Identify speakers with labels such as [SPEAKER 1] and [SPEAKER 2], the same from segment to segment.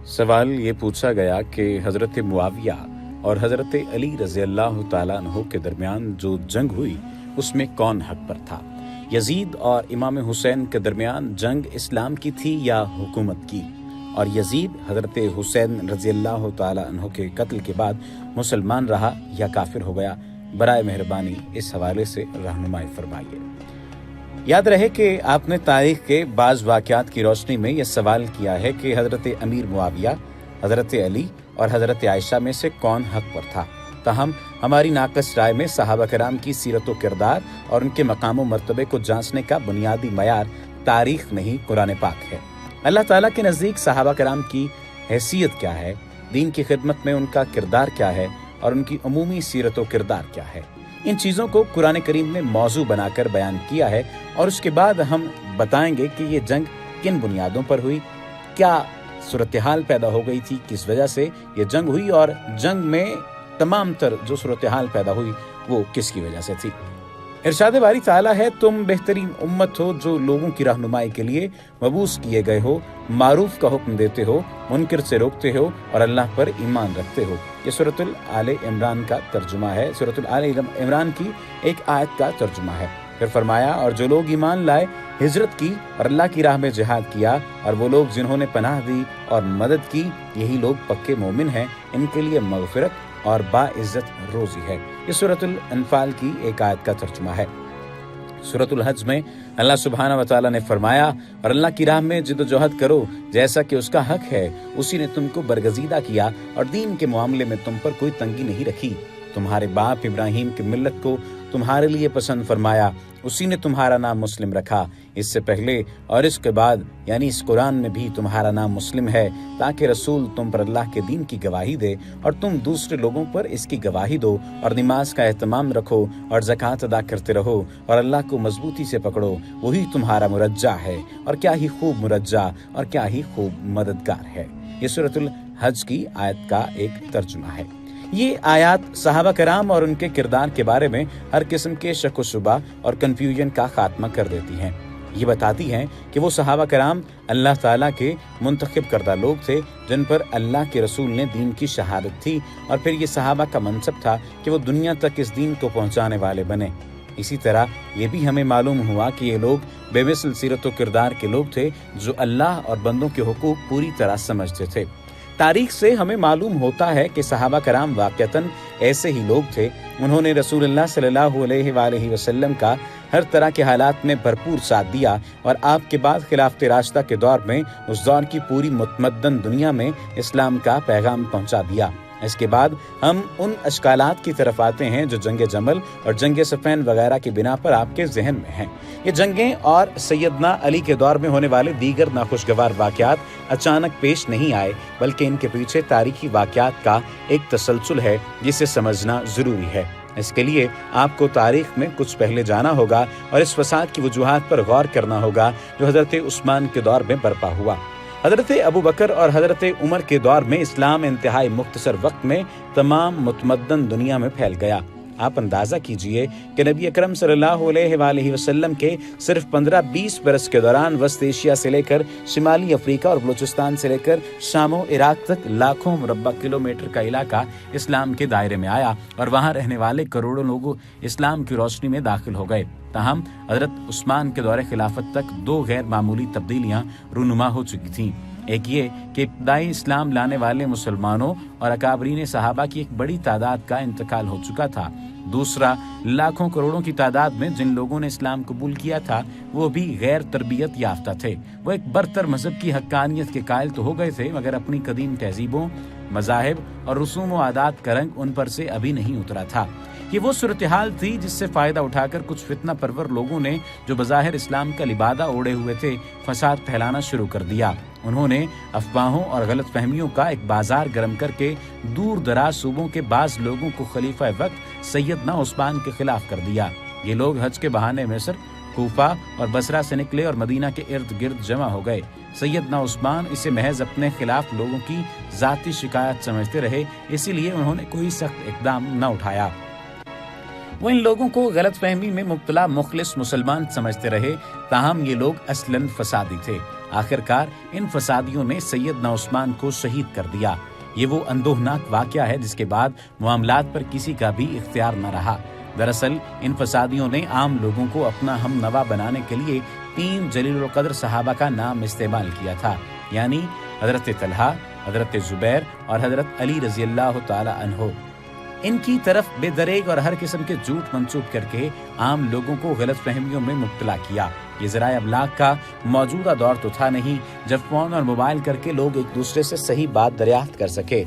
[SPEAKER 1] सवाल ये पूछा गया कि हज़रत मुआविया और हज़रत अली रज़ी अल्लाह तआला अन्हु के दरमियान जो जंग हुई उसमें कौन हक पर था। यजीद और इमाम हुसैन के दरमियान जंग इस्लाम की थी या हुकूमत की, और यजीद हज़रत हुसैन रज़ी अल्लाह तआला अन्हु के कत्ल के बाद मुसलमान रहा या काफिर हो गया। बराए मेहरबानी इस हवाले से रहनुमाई फरमाइए। याद रहे कि आपने तारीख के बाज़ वाक़यात की रोशनी में यह सवाल किया है कि हज़रत अमीर मुआविया, हज़रत अली और हज़रत आयशा में से कौन हक पर था। ताहम हमारी नाक़स राय में सहाबा कराम की सीरत व किरदार और उनके मकाम व मर्तबे को जांचने का बुनियादी मयार तारीख नहीं कुरान पाक है। अल्लाह ताला के नज़दीक सहाबा कराम की हैसियत क्या है, दीन की खिदमत में उनका किरदार क्या है और उनकी अमूमी सीरत व किरदार क्या है, इन चीज़ों को कुरान करीम ने मौजू बनाकर बयान किया है। और उसके बाद हम बताएंगे कि ये जंग किन बुनियादों पर हुई, क्या सूरत हाल पैदा हो गई थी, किस वजह से ये जंग हुई, और जंग में तमाम तर जो सूरत हाल पैदा हुई वो किसकी वजह से थी। इरशाद बारी ताला है, तुम बेहतरीन उम्मत हो जो लोगों की रहनुमाई के लिए मबूस किए गए हो, मारूफ का हुक्म देते हो, मुनकर से रोकते हो और अल्लाह पर ईमान रखते हो। ये सूरतुल आले इमरान का तर्जुमा है, सूरतुल आले इमरान की एक आयत का तर्जुमा है। फिर फरमाया, और जो लोग ईमान लाए, हिजरत की और अल्लाह की राह में जिहाद किया, और वो लोग जिन्होंने पनाह दी और मदद की, यही लोग पक्के मोमिन हैं, इनके लिए मगफिरत और बाइज्जत रोजी है। ये सूरतुल अनफाल की एक आयत का तर्जुमा है। सूरतुल हज में अल्लाह सुब्हानहू व तआला ने फरमाया, और अल्लाह की राह में जिद्दोजहद करो जैसा कि उसका हक है, उसी ने तुमको बरगजीदा किया और दीन के मामले में तुम पर कोई तंगी नहीं रखी। तुम्हारे बाप इब्राहिम की मिल्लत को तुम्हारे लिए पसंद फरमाया, उसी ने तुम्हारा नाम मुस्लिम रखा। इससे पहले और इसके बाद यानी इस कुरान में भी तुम्हारा नाम मुस्लिम है, ताकि रसूल तुम पर अल्लाह के दीन की गवाही दे और तुम दूसरे लोगों पर इसकी गवाही दो, और नमाज का एहतमाम रखो और ज़कात अदा करते रहो और अल्लाह को मजबूती से पकड़ो, वही तुम्हारा मुरज्जा है, और क्या ही खूब मुरज्जा और क्या ही खूब मददगार है। ये सूरतुल हज की आयत का एक तर्जुमा है। ये आयत सहाबा कराम और उनके किरदार के बारे में हर किस्म के शक व शुबा और कन्फ्यूजन का खात्मा कर देती हैं। ये बताती हैं कि वो सहाबा कराम अल्लाह ताला के मुंतखब करदा लोग थे, जिन पर अल्लाह के रसूल ने दीन की शहादत थी, और फिर ये सहाबा का मनसब था कि वो दुनिया तक इस दीन को पहुंचाने वाले बने। इसी तरह ये भी हमें मालूम हुआ कि ये लोग बेमिसल सीरत व किरदार के लोग थे, जो अल्लाह और बंदों के हुकूक पूरी तरह समझते थे। तारीख से हमें मालूम होता है कि सहाबा कराम वाक़तन ऐसे ही लोग थे। उन्होंने रसूलुल्लाह सल्लल्लाहु अलैहि वसल्लम का हर तरह के हालात में भरपूर साथ दिया, और आपके बाद खिलाफत राशिदा के दौर में उस दौर की पूरी मुतमद्दन दुनिया में इस्लाम का पैगाम पहुंचा दिया। इसके बाद हम उन अशकालात की तरफ आते हैं जो जंग जमल और जंग सफ़ैन वगैरह की बिना पर आपके जहन में हैं। ये जंगें और सैयदना अली के दौर में होने वाले दीगर नाखुशगवार वाक़यात अचानक पेश नहीं आए, बल्कि इनके पीछे तारीखी वाक़यात का एक तसलसल है जिसे समझना ज़रूरी है। इसके लिए आपको तारीख में कुछ पहले जाना होगा और इस फसाद की वजूहात पर गौर करना होगा जो हज़रत उस्मान के दौर में बर्पा हुआ। हज़रत अबू बकर और हज़रत उमर के दौर में इस्लाम इंतहाई मुख्तसर वक्त में तमाम मुतमद्दन दुनिया में फैल गया। आप अंदाज़ा कीजिए कि नबी अकरम सल्लल्लाहु अलैहि वसल्लम के सिर्फ 15-20 बरस के दौरान वस्त एशिया से लेकर शिमाली अफ्रीका और बलूचिस्तान से लेकर शाम व इराक तक लाखों मुरब्बा किलोमीटर का इलाका इस्लाम के दायरे में आया, और वहाँ रहने वाले करोड़ों लोग इस्लाम की रोशनी में दाखिल हो गए। ताहम हज़रत उस्मान के दौरे खिलाफत तक दो गैर मामूली तब्दीलियाँ रूनुमा हो चुकी थीं। एक ये कि इब्तदाई इस्लाम लाने वाले मुसलमानों और अकाबरीन सहाबा की एक बड़ी तादाद का इंतकाल हो चुका था। दूसरा, लाखों करोड़ों की तादाद में जिन लोगों ने इस्लाम कबूल किया था वो भी गैर तरबियत याफ्ता थे। वो एक बरतर मजहब की हक्कानियत के कायल तो हो गए थे, मगर अपनी कदीम तहजीबों, मज़ाहिब और रसूम व आदात का रंग उन पर से अभी नहीं उतरा था। ये वो सूरत हाल थी जिससे फ़ायदा उठाकर कुछ फितना परवर लोगों ने, जो बज़ाहिर इस्लाम का लिबादा ओढ़े हुए थे, फसाद फैलाना शुरू कर दिया। उन्होंने अफवाहों और गलत फहमियों का एक बाजार गर्म करके दूर दराज सूबों के बाज़ लोगों को खलीफा वक्त सैयदना उस्मान के खिलाफ कर दिया। ये लोग हज के बहाने मिस्र, कूफा और बसरा से निकले और मदीना के इर्द गिर्द जमा हो गए। सैयदना उस्मान इसे महज अपने खिलाफ लोगों की ज़ाती शिकायत समझते रहे, इसीलिए उन्होंने कोई सख्त इक़दाम न उठाया। वो इन लोगों को गलत फहमी में मुब्तला मुखलिस मुसलमान समझते रहे, ताहम ये लोग असलन फसादी थे। आखिरकार इन फसादियों ने सैयदना उस्मान को शहीद कर दिया। ये वो अंदोहनाक वाक़या है जिसके बाद मामलात पर किसी का भी इख्तियार न रहा। दरअसल इन फसादियों ने आम लोगों को अपना हमनवा बनाने के लिए 3 जलील क़द्र सहाबा का नाम इस्तेमाल किया था, यानी हज़रत तलहा, हज़रत ज़ुबैर और हज़रत अली रज़ी अल्लाह तआला अन्हो। इनकी तरफ बेदरेग और हर किस्म के झूठ मंसूब करके आम लोगों को गलत फहमियों में मुब्तला किया। ये ज़राए अबलाग का मौजूदा दौर तो था नहीं जब फ़ोन और मोबाइल करके लोग एक दूसरे से सही बात दरियाफ्त कर सके।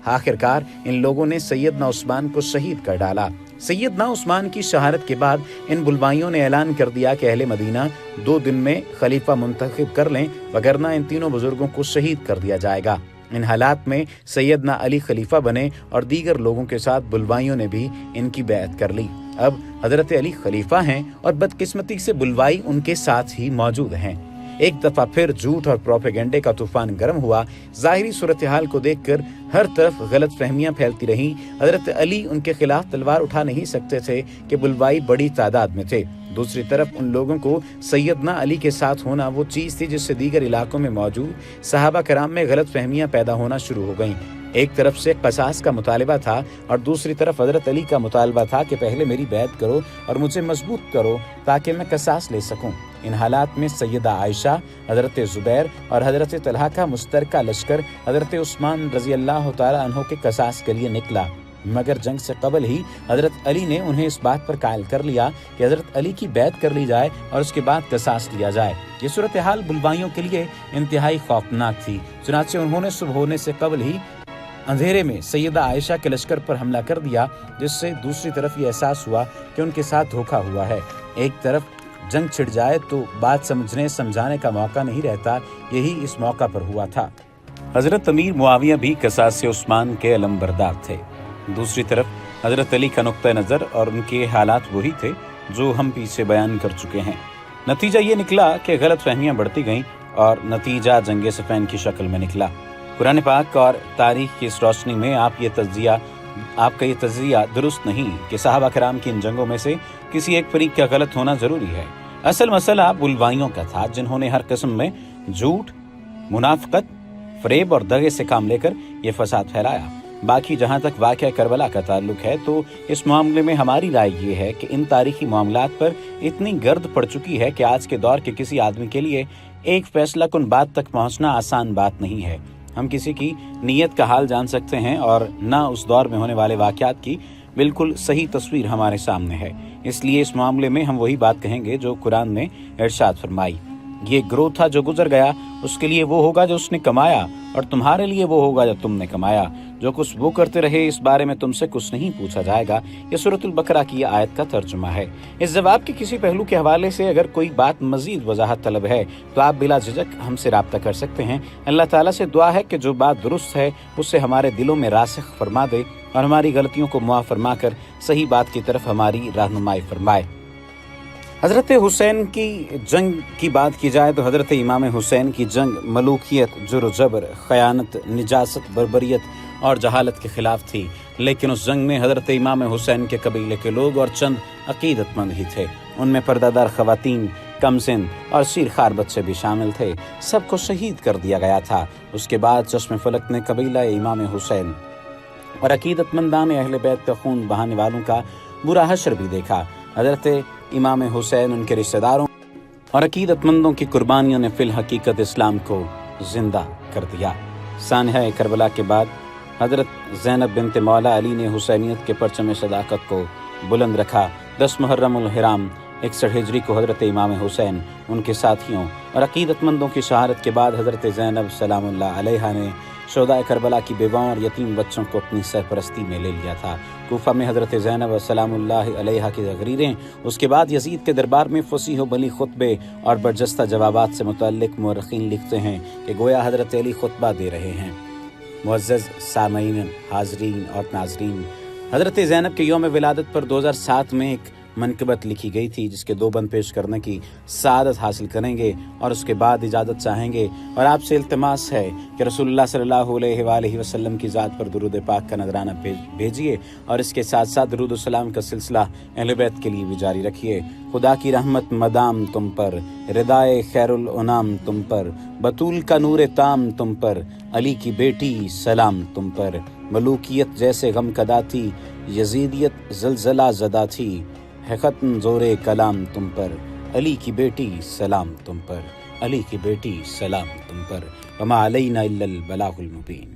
[SPEAKER 1] आखिरकार इन लोगों ने सैयदना उस्मान को शहीद कर डाला। सैयदना उस्मान की शहादत के बाद इन बुलवाइयों ने ऐलान कर दिया कि अहले मदीना 2 दिन में खलीफा मुंतखब कर लें, वगरना इन तीनों बुजुर्गों को शहीद कर दिया जाएगा। इन हालात में सैयदना अली खलीफा बने और दीगर लोगों के साथ बुलवाइयों ने भी इनकी बैअत कर ली। अब हजरत अली खलीफा हैं और बदकिस्मती से बुलवाई उनके साथ ही मौजूद हैं। एक दफा फिर झूठ और प्रोपेगेंडे का तूफान गर्म हुआ। जाहिरी सूरत हाल को देखकर हर तरफ गलत फहमियां फैलती रहीं। हजरत अली उनके खिलाफ तलवार उठा नहीं सकते थे कि बुलवाई बड़ी तादाद में थे। दूसरी तरफ उन लोगों को सैयदना अली के साथ होना वो चीज़ थी जिससे दीगर इलाकों में मौजूद सहाबा कराम में गलत फहमियां पैदा होना शुरू हो गईं। एक तरफ से कसास का मुतालबा था और दूसरी तरफ हजरत अली का मुतालबा था कि पहले मेरी बैत करो और मुझे मजबूत करो ताकि मैं कसास ले सकूं। इन हालात में सैयदा आयशा, हजरत ज़ुबैर और हजरत तलहा का मुश्तरका लश्कर हजरत उस्मान रज़ी अल्लाह तआला अन्हो के कसास के लिए निकला, मगर जंग से कबल ही हजरत अली ने उन्हें इस बात पर कायल कर लिया कि हजरत अली की बैत कर ली जाए और उसके बाद कसास लिया जाए। ये सूरत हाल बुलवाइयों के लिए इंतहाई खौफनाक थी। चुनांचे उन्होंने सुबह होने से कबल ही अंधेरे में सैयदा आयशा के लश्कर पर हमला कर दिया, जिससे दूसरी तरफ ये एहसास हुआ कि उनके साथ धोखा हुआ है। एक तरफ जंग छिड़ जाए तो बात समझने समझाने का मौका नहीं रहता, यही इस मौका पर हुआ था। हजरत अमीर मुआविया भी कसास से उस्मान के अलमबरदार थे। दूसरी तरफ हजरत अली का नुक्ता नज़र और उनके हालात वही थे जो हम पीछे बयान कर चुके हैं। नतीजा ये निकला कि गलत फहमियाँ बढ़ती गईं और नतीजा जंग सफ़ैन की शक्ल में निकला। कुरान पाक और तारीख की इस रोशनी में आपका ये तज़िया दुरुस्त नहीं कि सहाबा कराम की इन जंगों में से किसी एक फरीक का गलत होना ज़रूरी है। असल मसला बुलवाइयों का था जिन्होंने हर किस्म में झूठ, मुनाफिकत, फरेब और दगे से काम लेकर ये फसाद फैलाया। बाकी जहाँ तक वाक़या करबला का ताल्लुक है तो इस मामले में हमारी राय ये है कि इन तारीखी मामलात पर इतनी गर्द पड़ चुकी है कि आज के दौर के किसी आदमी के लिए एक फैसला कुन बात तक पहुँचना आसान बात नहीं है। हम किसी की नीयत का हाल जान सकते हैं और ना उस दौर में होने वाले वाक़यात की बिल्कुल सही तस्वीर हमारे सामने है। इसलिए इस मामले में हम वही बात कहेंगे जो कुरान ने इरशाद फरमाई। ये ग्रोह था जो गुजर गया, उसके लिए वो होगा जो उसने कमाया, और तुम्हारे लिए वो होगा जो तुमने कमाया। जो कुछ वो करते रहे इस बारे में तुमसे कुछ नहीं पूछा जाएगा। ये सूरतुल बकरा की आयत का तर्जुमा है। इस जवाब के किसी पहलू के हवाले से अगर कोई बात मजीद वजाहत तलब है तो आप बिला झिझक हमसे राब्ता कर सकते हैं। अल्लाह ताला से दुआ है कि जो बात दुरुस्त है उससे हमारे दिलों में रासिख फरमा दे और हमारी गलतियों को मुआफ़ फरमा कर सही बात की तरफ हमारी रहनुमाई फरमाए। हज़रत हुसैन की जंग की बात की जाए तो हज़रत इमाम हुसैन की जंग मलूकियत, जुर जबर, ख़यानत, निजासत, बर्बरियत और जहालत के ख़िलाफ़ थी। लेकिन उस जंग में हज़रत इमाम हुसैन के कबीले के लोग और चंद अक़ीदतमंद ही थे। उनमें पर्दादार ख़वातीन, कमसिन और शीरखार बच्चे भी शामिल थे। सबको शहीद कर दिया गया था। उसके बाद चश्मे फलक ने कबीला इमाम हुसैन और अक़ीदतमंदान अहले बैत का खून बहाने वालों का बुरा हशर भी देखा। हज़रत इमाम हुसैन, उनके रिश्तेदारों और अक़ीदतमंदों की कुर्बानियों ने फिल हकीकत इस्लाम को जिंदा कर दिया। सानहा करबला के बाद हज़रत ज़ैनब बिनत मौला अली ने हुसैनियत के परचम सदाकत को बुलंद रखा। 10 मुहर्रमुल हिराम 61 हिजरी को हज़रत इमाम हुसैन, उनके साथियों और अक़ीदतमंदों की शहादत के बाद हज़रत ज़ैनब सलामुल्लाह अलैहा ने शोदाए करबला की बेवाओं और यतीम बच्चों को अपनी सरपरस्ती में ले लिया था। कूफा में हज़रत ज़ैनब सलामुल्लाह अलैहा की तकरीरें, उसके बाद यजीद के दरबार में फसीह व बली खुतबे और बरजस्ता जवाबात से मुतल्लिक़ मुअर्रिख़ीन लिखते हैं कि गोया हज़रत अली खुतबा दे रहे हैं। मुअज़्ज़ज़ सामईन, हाज़रीन और नाज़रीन, हज़रत ज़ैनब के यौम विलादत पर 2007 में एक منقبت لکھی گئی تھی، جس کے 2 بند پیش کرنے کی سعادت حاصل کریں گے اور اس کے بعد اجازت چاہیں گے، اور آپ سے التماس ہے کہ رسول اللہ صلی اللہ علیہ وآلہ وسلم کی ذات پر درود پاک کا نذرانہ بھیجیے، اور اس کے ساتھ ساتھ درود و سلام کا سلسلہ اہل بیت کے لیے بھی جاری رکھیے۔ خدا کی رحمت مدام تم پر، ردائے خیر الانام تم پر، بطول کا نور تام تم پر، علی کی بیٹی سلام تم پر، ملوکیت جیسے غم کدا تھی، یزیدیت زلزلہ زدہ تھی، ہے ختم زور کلام تم پر، علی کی بیٹی سلام تم پر، علی کی بیٹی سلام تم پر، وما علینا الا البلاغ المبین۔